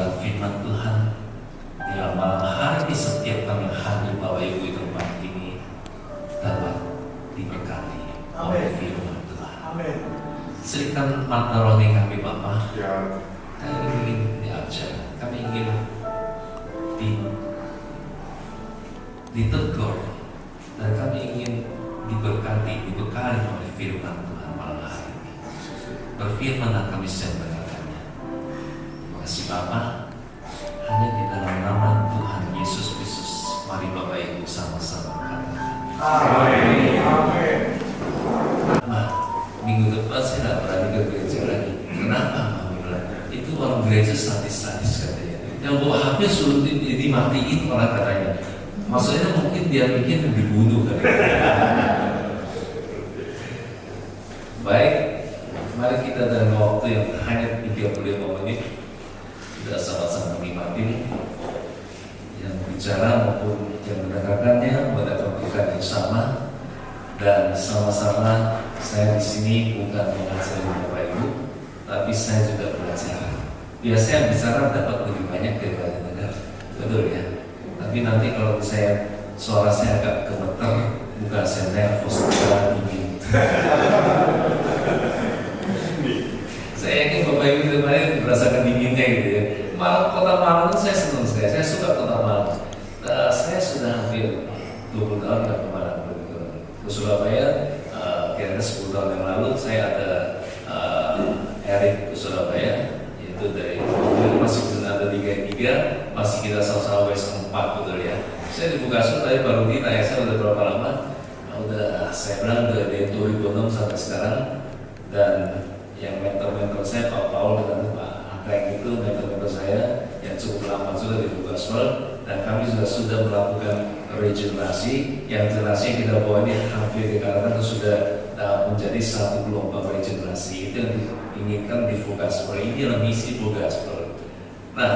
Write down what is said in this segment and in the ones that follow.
saudara, firman Tuhan di malam hari ini setiap kami hadir Bapak Ibu di tempat ini dapat diberkati oleh firman Tuhan. Amin. Silakan mata rohani kami Bapak. Ya. Kami ingin diajar, kami ingin ditegur, dan kami ingin dibekali oleh firman Tuhan malam hari ini. Berfirman kami sedang berkatanya. Terima kasih Bapak. Hanya di dalam nama Tuhan Yesus Kristus, mari Bapak Ibu sama-sama katakan Amin. Amin. Nah, minggu depan saya tidak berani ke gereja lagi. Kenapa? Itu orang gereja sadis-sadis katanya. Yang bawa HP suruh dimatiin orang katanya. Maksudnya mungkin dia pikir dibunuh kali. Baik, mari kita dalam waktu yang hanya 35 menit kita sama-sama menikmati yang bicara maupun yang mendengarkannya mendapatkan yang sama, dan sama-sama saya di sini bukan mengajari Bapak Ibu, tapi saya juga belajar. Biasanya bicara dapat lebih banyak daripada dengar, betul ya. Tapi nanti kalau suara saya agak gemeter, bukan saya nervous, saya dingin. Saya yakin Bapak Ibu kemarin merasakan dinginnya gitu ya. Kota Malang itu saya senang sekali, saya suka Kota Malang. Saya sudah hampir 20 tahun ke Malang, ke Surabaya. Kira-kira 10 tahun yang lalu saya ada Erik ke Surabaya, yaitu dari masih belum ada Liga 3, masih kita sama-sama WS4, betul ya. Saya di Bekasi tadi baru ditanya saya udah berapa lama. Udah saya bilang dari 2006 sampai sekarang, dan yang mentor-mentor saya Pak Paul dan Pak Angkeng itu mentor-mentor saya yang cukup lama sudah di Bekasi, dan kami sudah melakukan regenerasi. Yang generasi kita bawa ini hampir dikatakan sudah menjadi satu gelombang regenerasi. Itu yang diinginkan di Fugasper. Ini adalah misi Fugasper. Nah,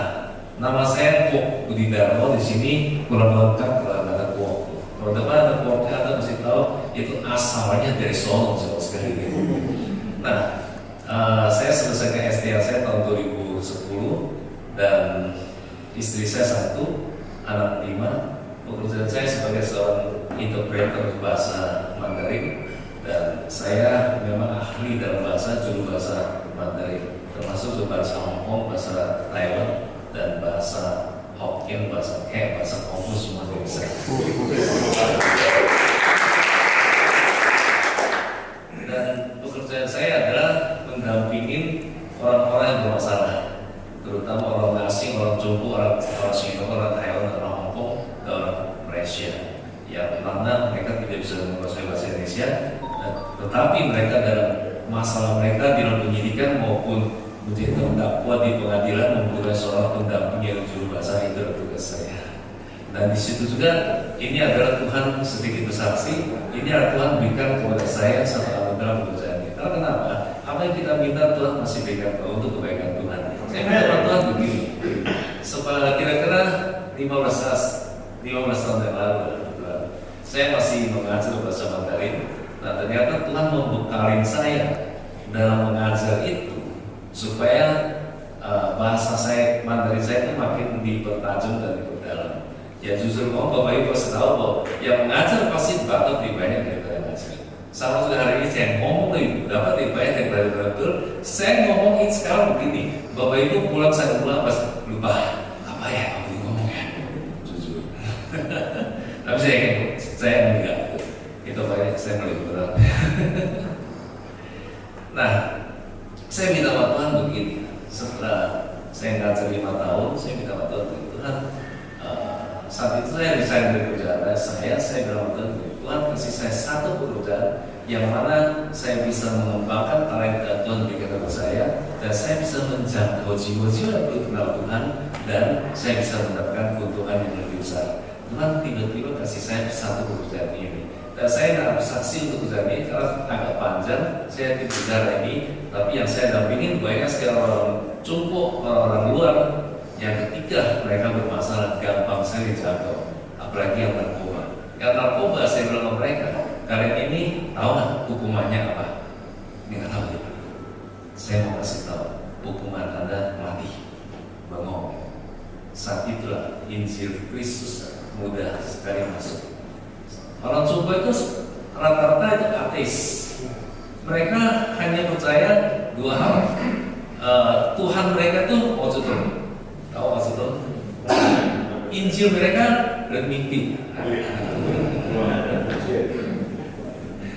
nama saya Kok Budi Darmo. Di sini kurang lengkap kalau ada Kok. Kalau depan ada Koknya, Anda mesti tahu itu asalnya dari Solo sekali. Nah, saya selesaikan S3 saya tahun 2010, dan istri saya 1, anak 5. Pekerjaan saya sebagai seorang interpreter bahasa Mandarin, dan saya memang ahli dalam juru bahasa Mandarin, termasuk bahasa Hong Kong, bahasa Taiwan, dan bahasa Hokkien, bahasa Kongo, semua bisa. Dan pekerjaan saya adalah mendampingin orang-orang yang bermasalah, terutama orang asing, orang jompo, orang Singapura, orang Taiwan, orang Hong Kong, dan orang Malaysia, yang mana mereka tidak bisa menguasai bahasa Indonesia, tetapi mereka dalam masalah mereka di dalam penyidikan maupun menjadi terdakwa di pengadilan membutuhkan seorang pendamping yang juru bahasa. Itu tugas saya. Dan di situ juga ini adalah Tuhan sedikit bersaksi. Ini adalah Tuhan berikan kepada saya satu anugerah pekerjaan kita. Kenapa? Apa yang kita minta Tuhan masih berikan untuk kebaikan Tuhan. Saya minta Tuhan begini. Kira-kira 15 tahun yang lalu, saya masih mengajar bahasa Mandarin. Nah, ternyata Tuhan membekalin saya dalam mengajar itu supaya bahasa saya Mandarin saya itu makin dipertajam dan diperdalam. Ya justru Bapak Ibu pasti tahu bahwa yang mengajar pasti bakat lebih banyak daripada mengajar. Sama sudah hari ini saya ngomong dapat lebih banyak daripada betul. Saya ngomongin sekarang begini, Bapak Ibu pulang saya pas lupa apa ya aku ngomong ya, jujur. Tapi saya enggak. Itu banyak saya mulai berat. Nah, saya minta sama Tuhan begini. Setelah saya ngajar 5 tahun, saya minta sama Tuhan. Saat itu saya resign dari pekerjaan saya bilang sama Tuhan, kasih saya satu pekerjaan yang mana saya bisa mengembangkan talenta Tuhan berikan kepada saya, dan saya bisa menjangkau jiwa-jiwa yang belum kenal Tuhan, dan saya bisa mendapatkan keuntungan yang lebih besar. Tuhan tiba-tiba kasih saya satu pekerjaan ini. Dan saya tidak bersaksi untuk pekerjaan ini karena agak panjang, saya tidak bicara ini, tapi yang saya dampingin banyak sekali orang cukup orang luar yang ketika mereka bermasalah gampang sekali dijangkau, apalagi yang narkoba. Yang narkoba saya bilang ke mereka, kalian ini tahu nggak hukumannya apa? Ini nggak tahu ya. Saya mau kasih tahu, hukuman Anda mati, bengong. saat itulah Injil Kristus mudah sekali masuk. Orang Sumba itu rata-rata itu ateis. Mereka hanya percaya dua hal. Tuhan mereka tuh maksudnya, tahu maksudnya? Injil mereka dan mimpi.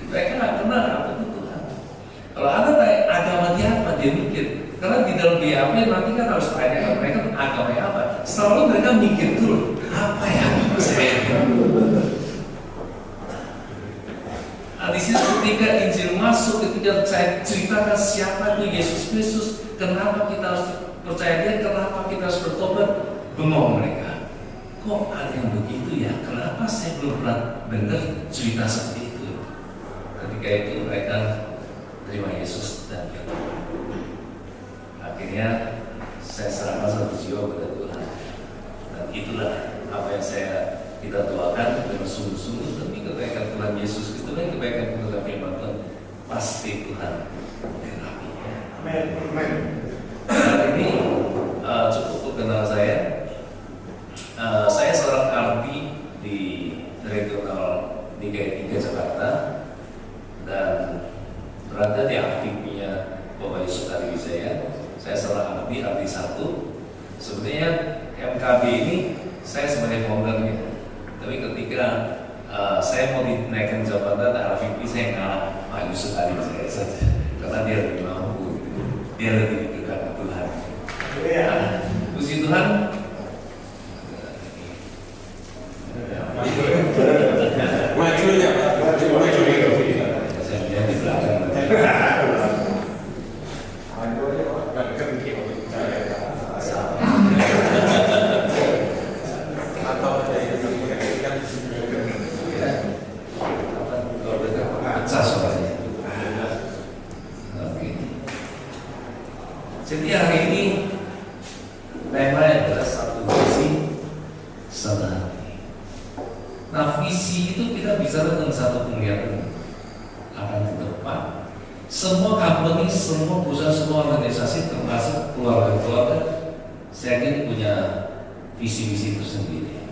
Mereka nggak kenal apa itu Tuhan. Kalau ada tanya agama dia apa, dia mikir. Karena di dalam BAP nanti kan harus tanya ke mereka agamanya apa. Selalu mereka mikir dulu, apa ya saya. Nah, di sini ketika Injil masuk, ketika saya ceritakan siapa itu Yesus Kristus, kenapa kita harus percaya Dia, kenapa kita harus bertobat, bengong mereka. Kok ada yang begitu ya? Kenapa saya belum pernah dengar cerita seperti itu? Ketika itu mereka terima Yesus dan akhirnya saya serahkan satu jiwa kepada Tuhan. Dan itulah apa yang kita doakan dengan sungguh-sungguh demi kebaikan Tuhan Yesus, itu dan kebaikan kepada firman Tuhan, pasti Tuhan menggenapi. Amin. Hari ini cukup kenal saya. Saya seorang arti di regional Liga 3 Jakarta dan berada di aktifnya Bapak Yusuf Wijaya. Saya seorang arti 1. Sebenarnya MKB ini saya sebagai foundernya. Tapi ketika saya mau dinaikkan jabatan RVP, saya ngalah Pak Yusuf Wijaya saja karena dia lebih mampu, dia lebih dekat Tuhan. Puji Tuhan. Maju ya, maju. Saya lihat di belakang. Jadi hari ini temanya adalah satu visi, satu hati. Nah, visi itu kita bicara tentang satu penglihatan akan ke depan. Semua company, semua perusahaan, semua organisasi termasuk keluarga-keluarga, saya kira punya visi-visi itu sendiri.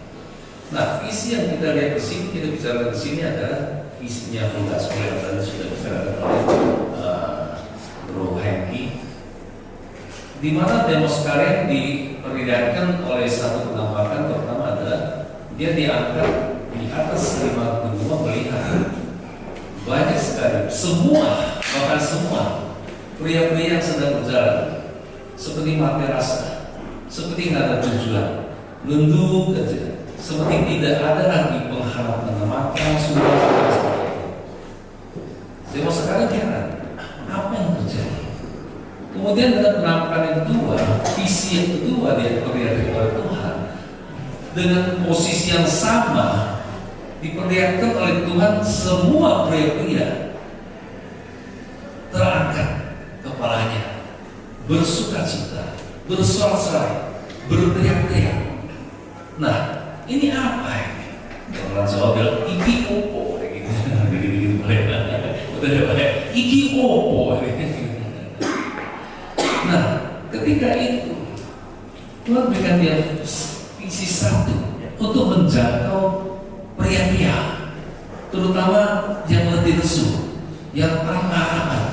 Nah, visi yang kita lihat di sini, kita bicara di sini adalah visinya Fulgas yang tadi sudah bicarakan oleh Bro Henki, di mana demo sekalian diperlihatkan oleh satu penampakan. Pertama adalah dia diangkat di atas 5 benua melihat banyak sekali, bahkan semua pria-pria yang sedang berjalan seperti mati rasa, seperti nggak ada tujuan, nunduk aja, seperti tidak ada lagi pengharapan, makan sudah demo sekalian heran apa yang terjadi. Kemudian ada penampakan yang kedua, visi yang kedua dia diperlihatkan oleh Tuhan dengan posisi yang sama, diperlihatkan oleh Tuhan. Semua pria-pria terangkat kepalanya, bersukacita, bersorak-sorai, berteriak-teriak. Nah, ini apa ini? Orang Jawa bilang iki opo, kayak gitu. Betul ya, iki opo. Nah, ketika itu Tuhan berikan dia visi satu untuk menjangkau pria-pria, terutama yang lebih lesu, yang ramah-ramah,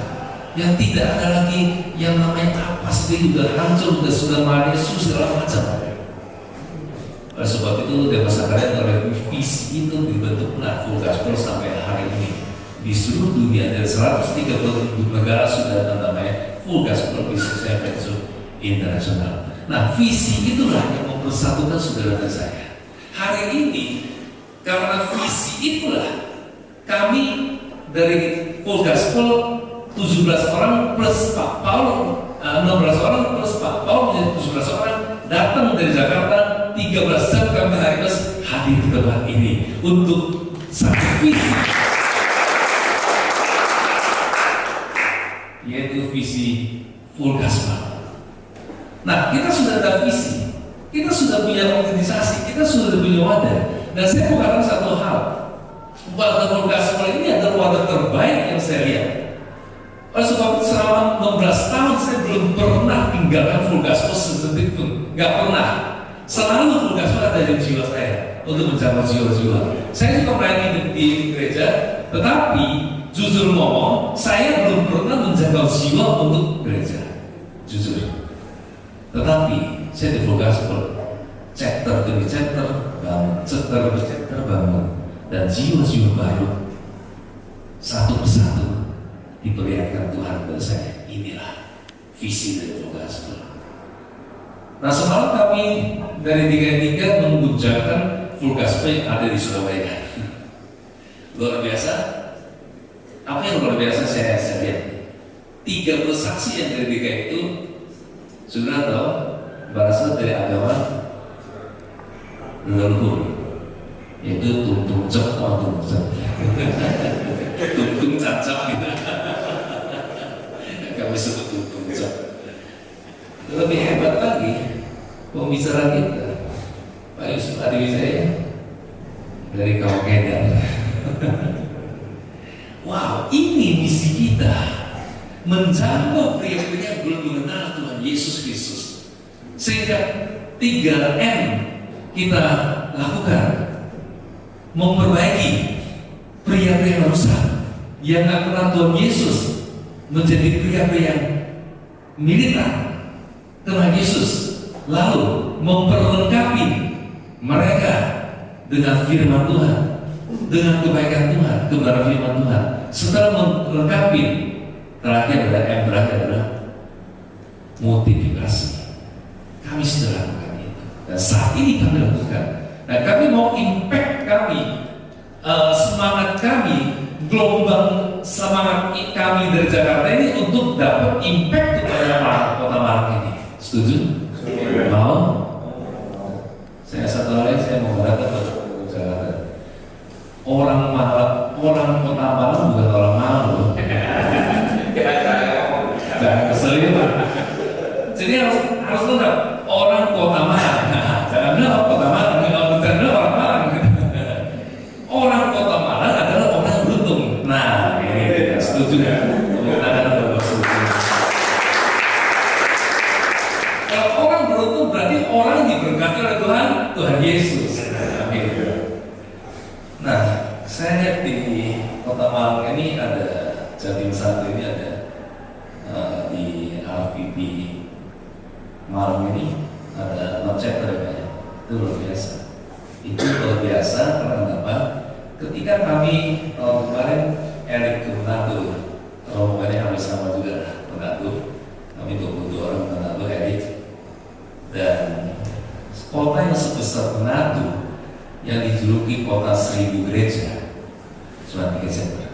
yang tidak ada lagi yang namanya apa sih, sudah hancur, sudah Yesus segala macam. Oleh sebab itu dewasa kalian oleh visi itu dibentuklah Fulgas sampai hari ini di seluruh dunia dari 130 negara sudah namanya Fulgas Business Adventure Internasional. Nah, visi itulah yang mempersatukan saudara dan saya. Hari ini karena visi itulah kami dari Fulgas 17 orang plus Pak Paul, 16 orang plus Pak Paul menjadi 17 orang datang dari Jakarta. 13 jam kami harus hadir di tempat ini untuk satu visi, yaitu visi Fulgas. Nah, kita sudah ada visi, kita sudah punya organisasi, kita sudah punya wadah. Dan saya mau katakan satu hal, wadah Fulgas ini adalah wadah terbaik yang saya lihat. Oleh sebab itu selama 16 tahun saya belum pernah tinggalkan Fulgas sedetik pun, nggak pernah. Selalu full gospel ada dalam jiwa saya untuk menjangkau jiwa-jiwa. Saya juga melayani di gereja, tetapi jujur ngomong, saya belum pernah menjangkau jiwa untuk gereja. Jujur. Tetapi saya di full gospel, chapter demi chapter bangun, chapter demi chapter bangun, dan jiwa-jiwa baru satu persatu diperlihatkan Tuhan kepada saya. Inilah visi dari full gospel. Nah, semalam kami dari 3 mengguncangkan full gospel yang ada di Surabaya. Luar biasa. Apa yang luar biasa saya lihat? 30 saksi yang dari 3 itu sudah tahu berasal dari agama leluhur, yaitu Tung Cep atau Tung Cep, Tung Cacap gitu. Kami sebut Tung Cep. Lebih hebat lagi pembicara kita, Pak Yusuf Adiwijaya dari Kawakedan. Wow, ini misi kita, menjangkau pria-pria yang belum mengenal Tuhan Yesus Kristus. Sehingga 3M kita lakukan, memperbaiki pria-pria yang rusak, yang tak kenal Tuhan Yesus, menjadi pria-pria yang militan Tuhan Yesus, lalu memperlengkapi mereka dengan firman Tuhan, dengan kebaikan Tuhan, kebenaran firman Tuhan. Setelah melengkapi, terakhir adalah motivasi. Kami sudah lakukan itu, dan saat ini kami lakukan. Nah, kami mau impact kami, semangat kami, gelombang semangat kami dari Jakarta ini untuk dapat impact kepada kota Malang ini. Setuju? Mau? Saya satu hari saya mau berkata ke Jakarta. Orang kota Malang bukan orang Malang loh. Jangan keselin Pak. Jadi harus benar orang kota Malang. Jangan bilang orang kota Malang, jangan bilang orang Malang. Orang kota Malang adalah orang yang beruntung. Nah, ini tidak setuju ya. Kalau orang beruntung berarti orang diberkati oleh Tuhan Yesus. Amin. Nah, saya lihat di kota Malang ini ada Jatim 1 ini ada di RPP Malang ini ada 6 chapter ya, itu luar biasa. Itu luar biasa karena apa? Ketika kami tahun kemarin Erik ke Manado, rombongannya kami sama juga Manado, kami 22 orang Manado Erik, dan kota yang sebesar Manado yang dijuluki kota 1000 gereja cuma 3 chapter.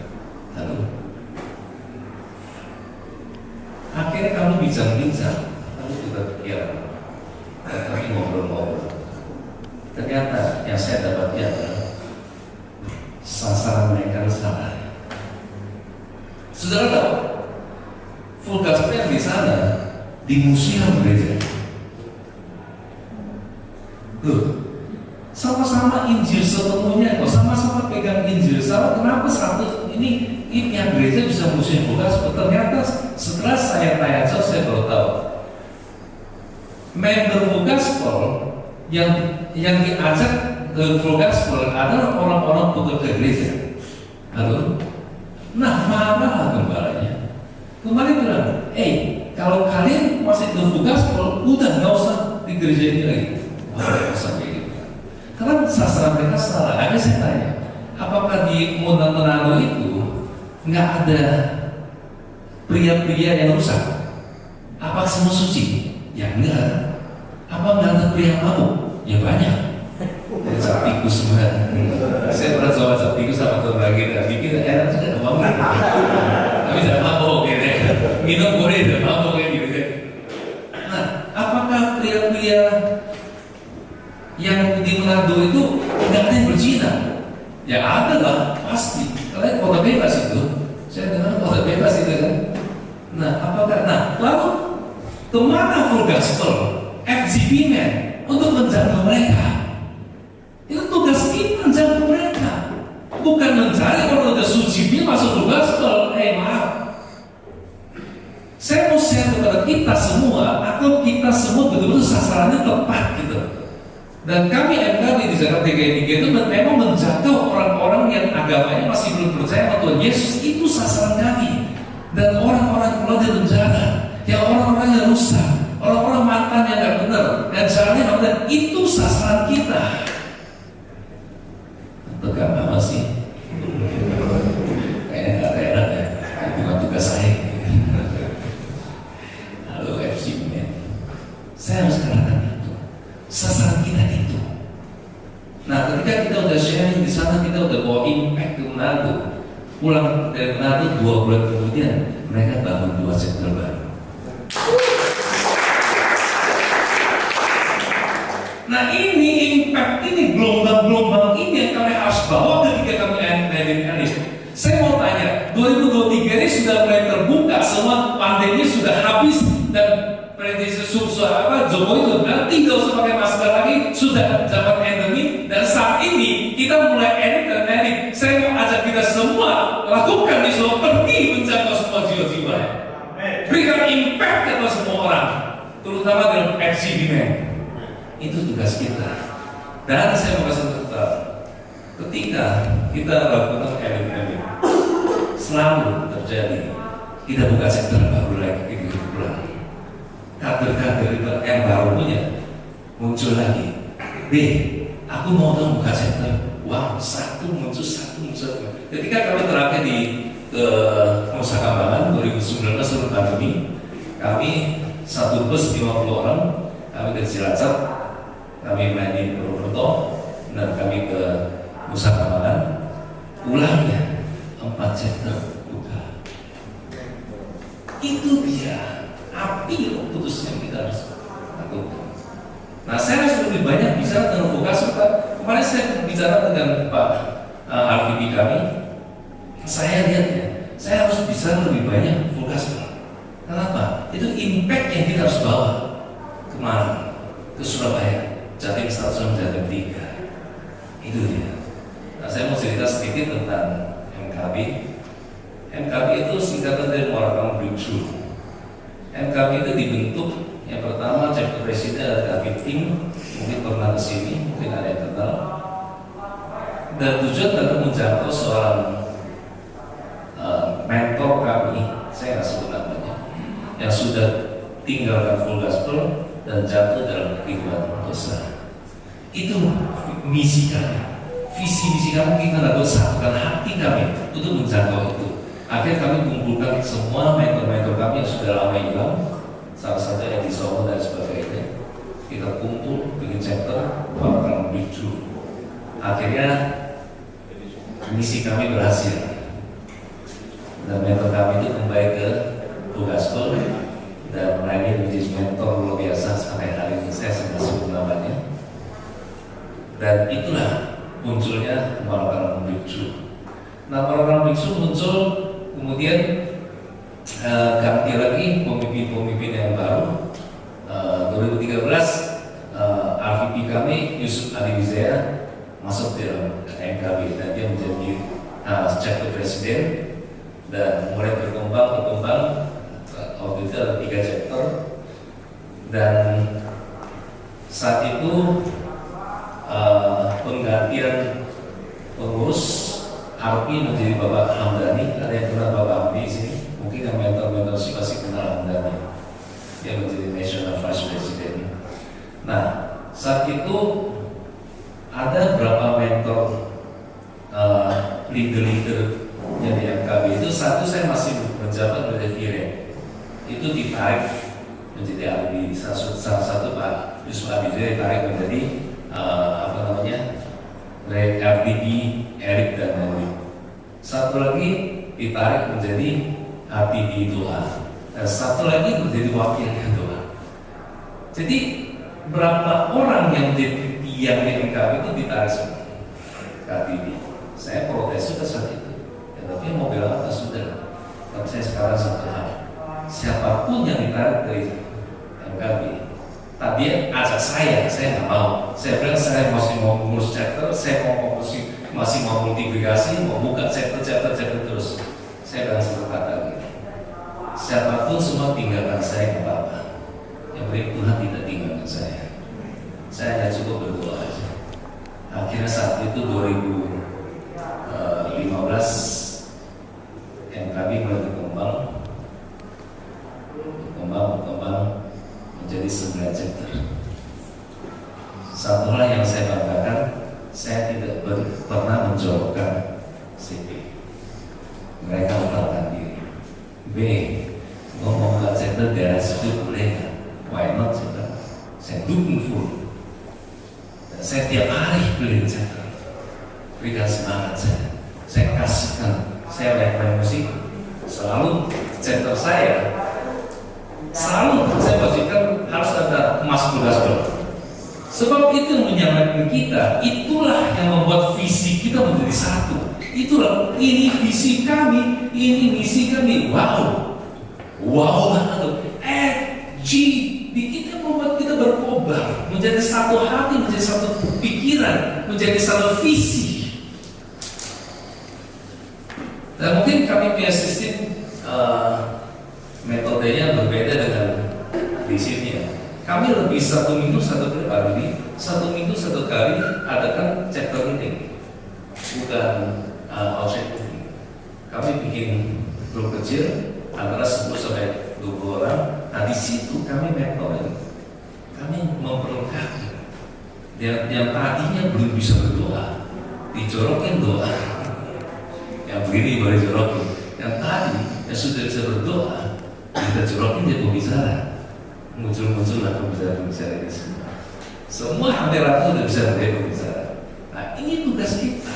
Lalu akhirnya kami bincang-bincang, lalu kita pikir, kami ngobrol-ngobrol. Ternyata yang saya dapatkan adalah sasaran mereka salah. Saudara tahu, full gospel yang di sana di museum gereja. Loh, sama-sama Injil sepenuhnya, kok sama-sama pegang Injil. Kenapa satu ini yang gereja bisa museum full gospel? Ternyata setelah saya tanya jawab, saya baru tahu member full gospel yang diajak ke full gospel adalah orang-orang pekerja gereja. Lalu, nah marah gembalanya. Kemarin bilang, kalau kalian masih ke full gospel, udah nggak usah di gereja ini lagi. Wah, nggak usah kayak gitu. Karena sasaran mereka salah. Akhirnya saya tanya, apakah di Manado itu nggak ada pria-pria yang rusak? Apa semua suci? Ya enggak. Apa nggak ada pria mabuk? Ya banyak. Cap tikus semua. Saya pernah coba cap tikus sama tuh lagi dan bikin enak juga mabuk. Tapi tidak mabuk gitu. Minum boleh tidak mabuk gitu. Nah, apakah pria-pria yang di Manado itu nggak ada yang berzina? Ya ada lah, pasti. Karena kota bebas itu. Saya dengar kota bebas itu kan. Nah, apakah? Nah, lalu kemana full gospel? FGP men untuk menjangkau mereka. Itu tugas kita menjangkau mereka, bukan mencari orang udah suci masuk full gospel. Maaf, saya mau share kepada kita semua, atau kita semua betul-betul sasarannya tepat gitu. Dan kami MKB di Jakarta 3 itu memang menjangkau orang-orang yang agamanya masih belum percaya bahwa Tuhan Yesus itu sasaran kami. Dan orang-orang keluar dari penjara, yang orang-orang yang rusak, orang-orang mantan yang gak benar, dan caranya gak benar, itu sasaran kita. Tegang apa sih? Kayaknya gak enak ya, bukan tugas saya. Halo FC men, saya harus katakan itu sasaran kita itu. Nah, ketika kita udah sharing di sana, kita udah bawa impact ke Manado. Pulang dari Manado 2 bulan kemudian, mereka bangun 2 chapter baru. Nah, ini impact ini, gelombang-gelombang ini yang kami harus bawa ketika kami landing Elis. Saya mau tanya, 2023 ini sudah mulai terbuka, semua pandemi sudah habis, dan prediksi Jokowi itu bilang tinggal usah pakai masker lagi, sudah zaman endemi, dan saat ini kita mulai ending dan landing. Saya mau ajak kita semua lakukan di semua, pergi menjangkau semua jiwa-jiwa, berikan impact kepada semua orang, terutama dalam FCB men. Itu tugas kita. Dan saya mau kasih tetap, ketika kita lakukan ending, selalu terjadi kita buka sektor baru lagi di bulan. Kader-kader itu yang baru punya muncul lagi. Aku mau dong buka sektor. Wow, satu muncul. Ketika kami terakhir di Nusa Kambangan 2019 sebelum pandemi, kami satu bus 50 orang, kami ke Cilacap, kami main di Purwokerto, dan kami ke Nusa Kambangan. Ulangnya 4 chapter buka. Itu dia api putus yang kita harus lakukan. Nah, saya harus lebih banyak bicara dengan vokasi. Kemarin saya bicara dengan Pak RVP kami. Saya lihat ya, saya harus bisa lebih banyak vokasi. Kenapa? Itu impact yang kita harus bawa kemana? Ke Surabaya, Jatim 1 sampai Jatim 3. Itu dia. Nah, saya mau cerita sedikit tentang MKB. MKB itu singkatan dari Moratorium Breakthrough. MKB itu dibentuk, yang pertama chapter presiden ada David Tim, mungkin pernah kesini, mungkin ada yang kenal. Dan tujuan adalah menjangkau seorang mentor kami, saya nggak sebut namanya, yang sudah tinggalkan full gospel dan jatuh dalam kehidupan dosa. Itu misi kami, visi misi kami, kita lakukan satukan hati kami untuk menjangkau itu. Akhirnya kami kumpulkan semua mentor-mentor kami yang sudah lama hilang, salah satu yang di Solo dan sebagainya. Kita kumpul bikin chapter Moratorium Breakthrough. Akhirnya misi kami berhasil. Dan mentor kami itu kembali ke Gospel dan melayani menjadi mentor luar biasa sampai hari ini. Saya sudah sebut namanya. Dan itulah munculnya Moratorium Breakthrough. Nah, Moratorium Breakthrough muncul, kemudian ganti lagi pemimpin-pemimpin yang baru. 2013 RVP kami Yusuf Adi Wijaya masuk dalam MKB dan dia menjadi chapter presiden dan mulai berkembang. Waktu itu ada 3 chapter dan saat itu penggantian pengurus RP menjadi Bapak Hamdani. Ada yang kenal Bapak Hamdi di sini? Mungkin yang mentor-mentor sih pasti kenal Hamdani. Dia menjadi National Vice President. Nah, saat itu ada berapa mentor leader yang di MKB itu. Satu saya masih menjabat menjadi Vire. Itu ditarik menjadi RP. Salah satu Pak Yusuf Abidja ditarik menjadi RPD Erik dan Nani. Satu lagi ditarik menjadi RPD Doa. Dan satu lagi menjadi wakilnya Doa. Jadi berapa orang yang menjadi tiang di MKB itu ditarik semua ke RPD. Saya protes juga saat itu. Ya, tapi mau bilang apa sudah. Tapi saya sekarang satu hal, siapapun yang ditarik dari MKB, tadi ajak saya nggak mau. Saya bilang saya masih mau ngurus chapter, saya masih mau multiplikasi, mau buka chapter terus. Saya bilang seperti kata gitu. Siapapun semua tinggalkan saya ke Bapak. Yang penting Tuhan tidak tinggalkan saya. Saya hanya cukup berdoa aja. Akhirnya saat itu 2015 MKB mulai berkembang menjadi 9 chapter. Satu hal yang saya banggakan, saya tidak pernah menjawabkan CP. Mereka menawarkan diri. B, ngomong ke chapter daerah situ boleh nggak? Why not? Saya dukung full. Saya tiap hari beli chapter. Berikan semangat saya kasihkan. Saya main musik. Selalu chapter saya wajibkan harus ada emas gold. Sebab itu yang menyelamatkan kita. Itulah yang membuat visi kita menjadi satu. Itulah, ini visi kami, ini misi kami. Wow banget. FGB itu membuat kita berkobar, menjadi satu hati, menjadi satu pikiran, menjadi satu visi. Dan mungkin kami punya sistem metodenya berbeda dengan di sini ya. Kami lebih 1 minggu 1 kali, 1 minggu 1 kali adakan chapter meeting, bukan outside meeting. Kami bikin grup kecil antara 10 sampai 20 orang. Nah di situ kami mentoring, kami memperlengkapi. Yang tadinya belum bisa berdoa, dijorokin doa. Yang begini boleh jorokin. Yang tadi yang sudah bisa berdoa, kita jorokin dia berbicara. Muncul-muncullah pembicara-pembicara ini semua. Semua hampir rata sudah bisa berbicara. Nah ini tugas kita.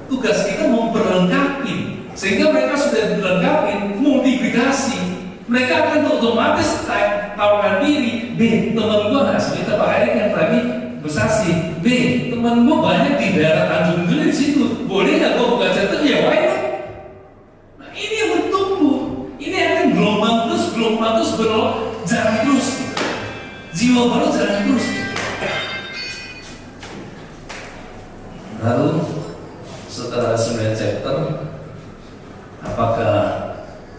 Tugas kita memperlengkapi, sehingga mereka sudah dilengkapi, multiplikasi. Mereka akan otomatis tawarkan diri. B, teman gua nggak kita Pak Erik yang tadi Besasi. B, teman gua banyak di daerah Tanjung Gili di situ. Boleh nggak gua buka chapter? Ya why not? Nah ini yang bertumbuh. Ini akan gelombang terus jalan terus. Jiwa baru jalan terus. Lalu setelah 9 chapter, apakah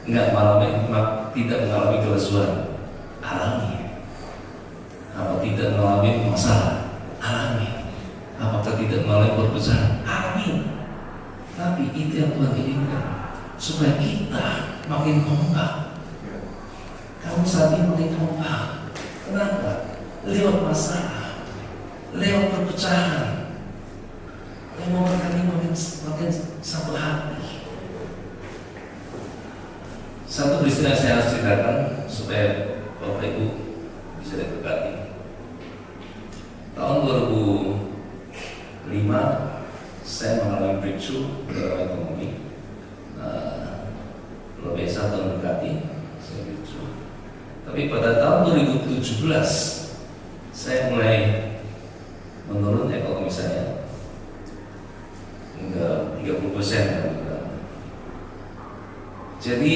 tidak mengalami kelesuan? Alami. Apa tidak mengalami masalah? Alami. Apakah tidak mengalami perpecahan? Alami. Tapi itu yang Tuhan inginkan, supaya kita makin kompak. Kamu saat ini makin kompak. Kenapa? Lewat masalah, lewat perpecahan, yang membuat kami makin satu hati. Satu peristiwa saya harus ceritakan supaya Bapak Ibu bisa diberkati. Tahun 2005 saya mengalami breakthrough dalam ekonomi. Luar biasa tahun berkati saya breakthrough. Tapi pada tahun 2017 saya mulai menurun ekonomi saya hingga 30%. Jadi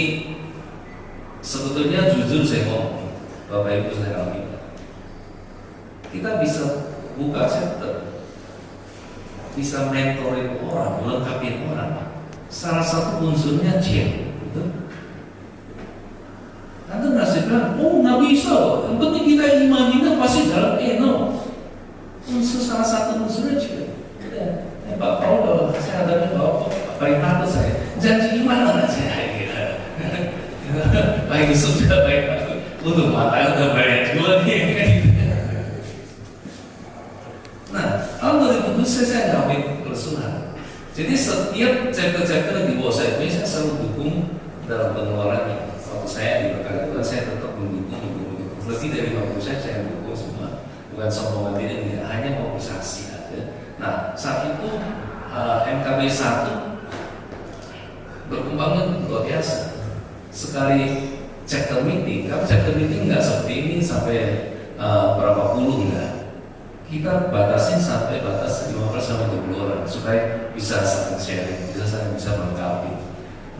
sebetulnya jujur saya ngomong, Bapak Ibu saya alami, kita bisa buka chapter, bisa mentoring orang, melengkapi orang. Salah satu unsurnya jam, betul? Anda masih bilang, oh nggak bisa, yang penting kita imaninya pasti jalan. No, unsur salah satu unsurnya jam. Pak Paul, saya ada Pak Rinato saya janji iman aja. Baik sudah baik untuk mata udah banyak juga nih. Nah, tahun 2007 saya ngalamin keresuhan. Jadi setiap chapter di bawah saya ini saya selalu dukung dalam pengeluarannya. Waktu saya di Berkat Tuhan saya tetap mendukung. Lebih dari 50% saya dukung semua. Bukan sombongan diri, hanya mobilisasi aja. Nah, saat itu MKB 1 berkembangnya luar biasa. Sekali chapter meeting, kalau chapter meeting nggak seperti ini sampai berapa puluh enggak. Kita batasin sampai batas 15 sampai 20 orang supaya bisa saling sharing, bisa melengkapi.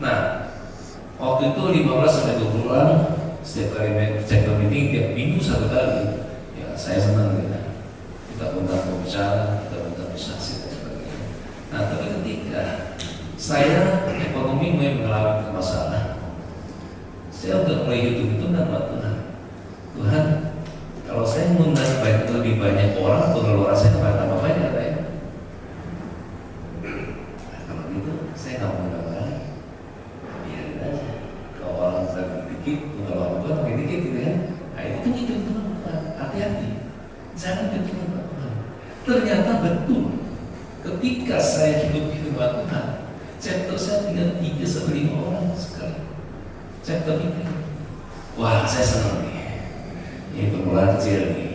Nah, waktu itu 15 sampai 20 orang setiap kali chapter meeting tiap minggu 1 kali. Ya saya senang ya. Kita undang pembicara, kita undang saksi dan sebagainya. Nah, tapi ketika saya ekonomi mulai mengalami masalah, saya udah mulai hitung-hitung sama Tuhan. Tuhan, kalau saya mengundang lebih banyak firman Tuhan. Ternyata betul. Ketika saya hidup di firman Tuhan, chapter saya tinggal 3 sampai 5 orang sekali. Chapter ini, wah saya senang nih. Ini permulaan kecil nih.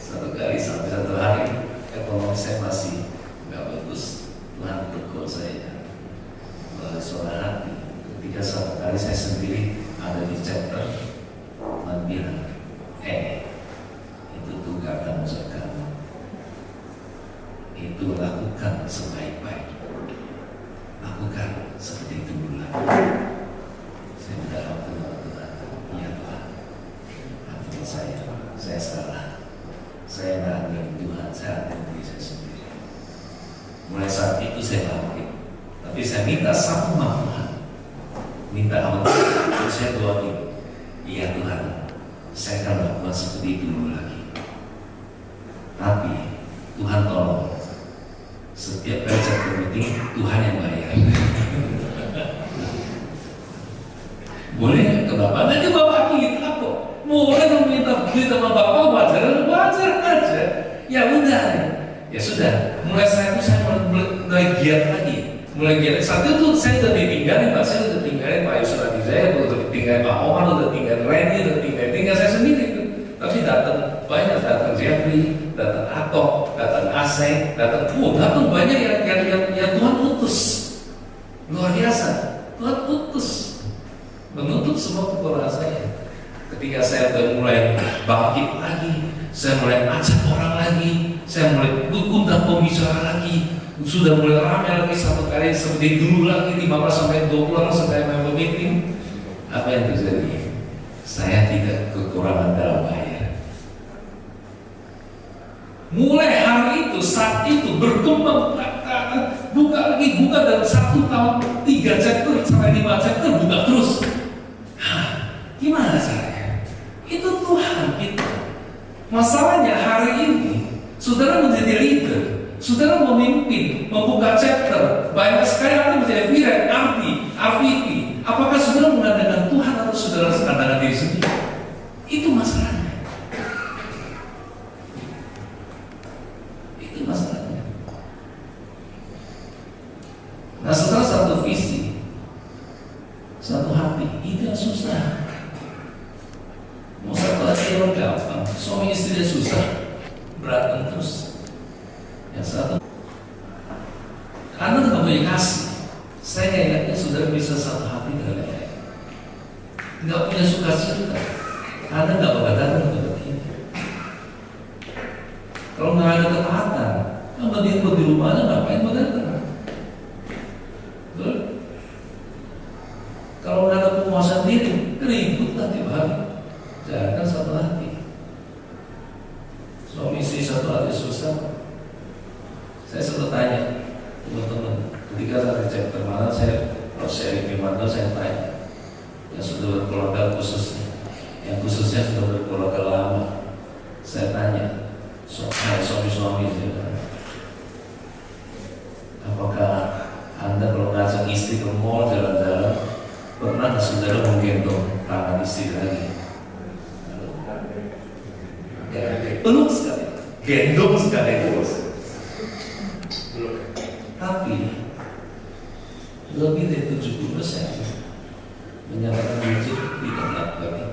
Satu kali sampai satu hari, ekonomi saya masih nggak bagus. Tuhan tegur saya melalui suara hati. Ketika satu kali saya sendiri ada di chapter, Tuhan bilang, itu tuh kata musuh kamu. Itu lakukan sebaik-baik. Lakukan seperti itu dulu. Saya berdoa kepada Tuhan, ya Tuhan, ampuni saya salah. Saya nggak ambil Tuhan, saya ambil diri saya sendiri. Mulai saat itu saya bangkit, tapi saya minta satu Tuhan, minta ampun. Saya doain, iya Tuhan, saya akan lakukan seperti itu dulu lagi. Tapi Tuhan tolong, setiap kali saya meeting Tuhan yang bayar. Boleh ke Bapak, nanti Bapak kita kok. Boleh meminta duit sama Bapak, wajar aja. Ya udah, ya sudah. Mulai saya mulai giat lagi. Mulai giat. Saat itu saya udah ditinggalin, Pak. Saya udah tinggalin Pak Yusuf Adi, saya udah ditinggalin Pak Omar, udah tinggalin Randy, udah tinggal saya sendiri. Tapi datang banyak, datang Jeffrey, datang Atok, datang Aseng, datang banyak yang Tuhan utus. Luar biasa, Tuhan utus menutup semua kekurangan saya. Ketika saya udah mulai bangkit lagi, saya mulai ajak orang lagi, saya mulai undang pembicara lagi, sudah mulai ramai lagi satu kali seperti dulu lagi 15 sampai 20 orang sampai member meeting. Apa yang terjadi? Saya tidak kekurangan dalam bayar. Mulai hari itu, saat itu berkembang, buka dalam 1 tahun 3 chapter sampai 5 chapter, buka terus. Gimana caranya? Itu Tuhan kita. Masalahnya hari ini, saudara menjadi leader, saudara memimpin, membuka chapter, banyak sekali orang menjadi viral, RVP. Apakah saudara mengandalkan Tuhan atau saudara mengandalkan diri sendiri? Itu masalahnya. Nah, setelah satu visi, satu hati, itu yang susah. Mau satu hati orang gampang, suami istri susah, berantem terus. Yang satu, Anda tidak punya kasih. Saya ingatnya saudara bisa satu hati dengan lain. Tidak punya sukacita, Anda tidak bakal datang ke tempat ini. Kalau nggak ada ketaatan, yang berdiri di rumahnya ngapain mau datang? Kalau nggak ada penguasaan diri, ribut lah tiap hari. Jangan satu hati. Suami istri satu hati susah. Saya selalu tanya teman-teman, ketika saya chapter mana kalau saya firman Tuhan, saya tanya yang sudah berkeluarga khususnya, yang khususnya sudah berkeluarga lama, saya tanya suami-suami, apakah Anda kalau ngajak istri ke mall jalan-jalan, pernah saudara menggendong tangan istri lagi? Peluk sekali, gendong sekali terus. Tapi lebih dari 70% menyatakan wujud tidak lagi.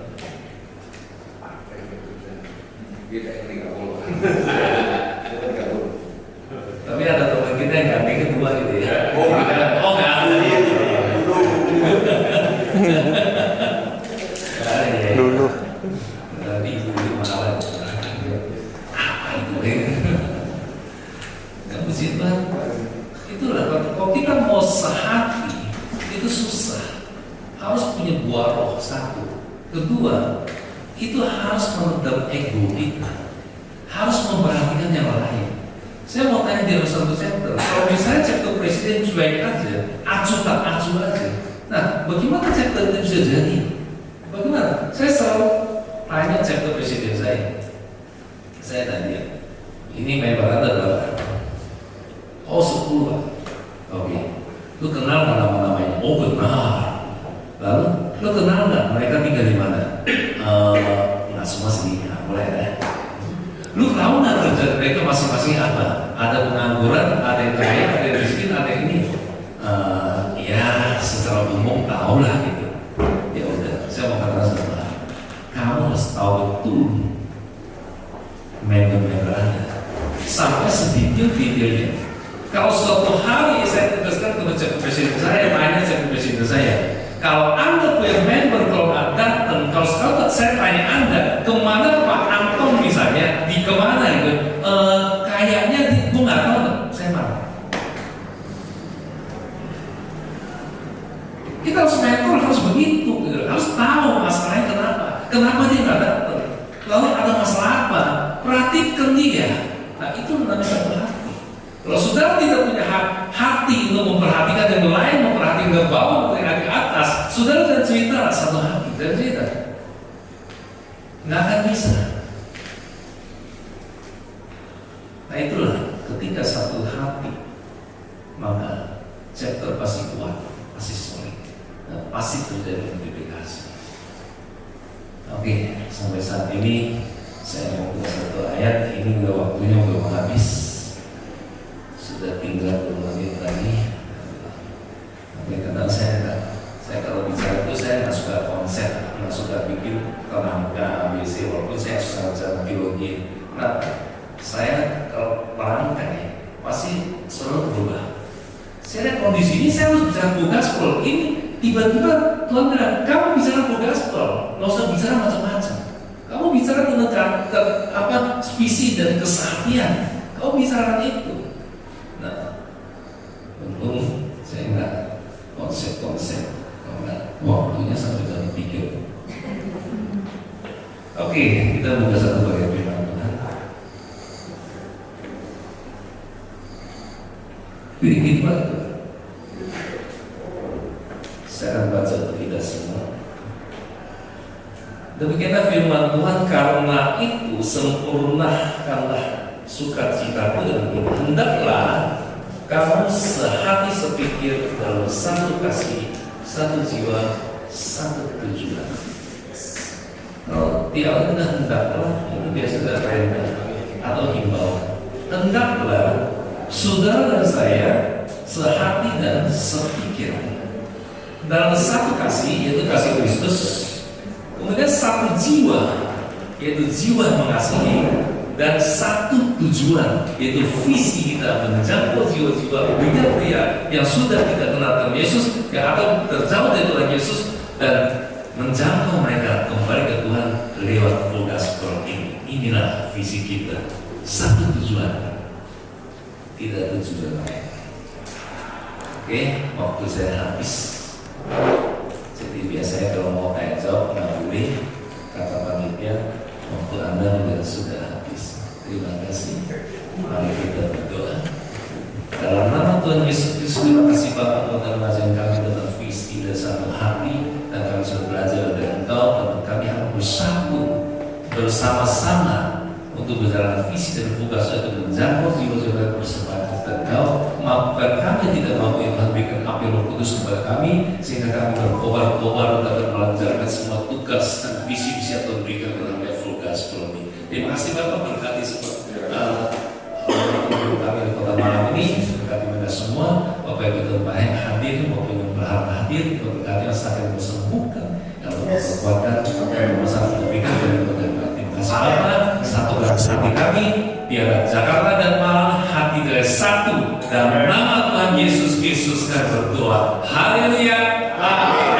Tapi ada teman kita yang gandeng kedua gitu ya. Oh nggak ada ya. Dulu. Tadi ibu malam. Apa itu? Nggak puji Tuhan. Itulah kalau kita mau sehati itu susah. Harus punya buah roh satu. Kedua, itu harus meredam ego kita. Harus memperhatikan yang lain. Saya mau tanya di dalam satu chapter. Kalau misalnya chapter presiden cuek aja, acuh tak acuh aja. Nah, bagaimana chapter itu bisa jadi? Bagaimana? Saya selalu tanya chapter presiden saya. Saya tanya, ini member Anda berapa? Oh 10 Pak. Oke. Lu kenal nggak nama-namanya? Oh kenal. Lalu lu kenal nggak mereka tinggal di mana? semua segini, mulai ya. Lu tahu nggak kerja mereka masing-masing apa? Ada pengangguran, ada yang kaya, ada yang miskin, ada yang ini. Ya secara umum tahu lah gitu. Ya udah, saya mau katakan sama kamu harus tahu betul member-member Anda sampai sedetail-detailnya. Kalau suatu hari saya tugaskan ke presiden saya, tanya ke presiden saya, kalau Anda punya member kalau nggak datang, kalau sekarang saya tanya Anda kemana Pak Anton misalnya, di kemana gitu, kayaknya gue nggak tahu, saya marah. Kita harus mentor, harus begitu, gitu. Harus tahu masalahnya kenapa dia nggak datang, lalu ada masalah apa, perhatikan dia. Nah itu namanya satu hati. Kalau saudara tidak punya hati untuk memperhatikan yang lain, memperhatikan ke bawah, memperhatikan ke atas, saudara jangan cerita satu hati, jangan cerita, nggak akan bisa. Nah itulah ketika satu hati, maka chapter pasti kuat, pasti solid. Nah, pasti terjadi multiplikasi. Oke, sampai saat ini saya mau buka satu ayat. Ini udah waktunya belum habis, sudah tinggal 2 menit lagi. Oke, karena saya kalau bicara itu saya nggak suka konsep, nggak suka bikin kerangka ABC, walaupun saya suka bicara biologi. Nah, saya kalau merangkai pasti selalu berubah. Saya lihat kondisi ini, saya harus bicara full gospel ini. Tiba-tiba Tuhan bilang, kamu bicara full gospel, nggak usah bicara macam-macam. Kamu bicara tentang visi dan kesehatan. Kamu bicarakan itu. Nah, belum saya nggak konsep-konsep, karena waktunya sampai dalam pikir. Oke, kita buka satu bagian firman Tuhan. Firman Tuhan. Saya akan baca untuk kita semua. Demikianlah firman Tuhan, karena itu sempurnakanlah sukacitaku dengan ini. Hendaklah kamu sehati sepikir dalam satu kasih, satu jiwa, satu tujuan. Kalau tiap hendaklah, ini biasa ada perintah atau himbauan. Hendaklah saudara dan saya sehati dan sepikir dalam satu kasih, yaitu kasih Kristus, kemudian satu jiwa, yaitu jiwa mengasihi, dan satu tujuan, yaitu visi kita menjangkau jiwa-jiwa pria-pria yang sudah tidak kenal Yesus, yang akan terjauh dari Tuhan Yesus, dan menjangkau mereka kembali ke Tuhan lewat full gospel ini. Inilah visi kita, satu tujuan, tidak tujuan lain. Oke, waktu saya habis. Jadi biasanya kalau mau tanya jawab nggak boleh, kata panitia, waktu Anda sudah habis. Terima kasih. Mari kita berdoa. Dalam nama Tuhan Yesus Kristus, terima kasih Bapak untuk mengajar kami tentang visi dan satu hati, dan kami sudah belajar dari Engkau, dan kami harus bersatu bersama-sama untuk berjalan visi dan tugas untuk menjangkau jiwa-jiwa bersama Engkau. Maafkan kami tidak mampu, yang Tuhan berikan api Roh Kudus kepada kami, sehingga kami berkobar-kobar dapat melancarkan semua tugas dan visi-visi yang Tuhan berikan dalam full gospel ini. Terima kasih Bapak, berkati seperti kami di kota malam ini, berkati mereka semua. Bapak Ibu dan Bapak yang hadir, Bapak yang berharap hadir, berkati yang sakit bersembuhkan, yang berkuatkan, yang bermasalah diberikan dari Tuhan. Terima kasih Bapak, satu hati kami, biar Jakarta dan Malang hati dari satu, dalam nama Tuhan Yesus Kristus kami berdoa. Haleluya. Amin.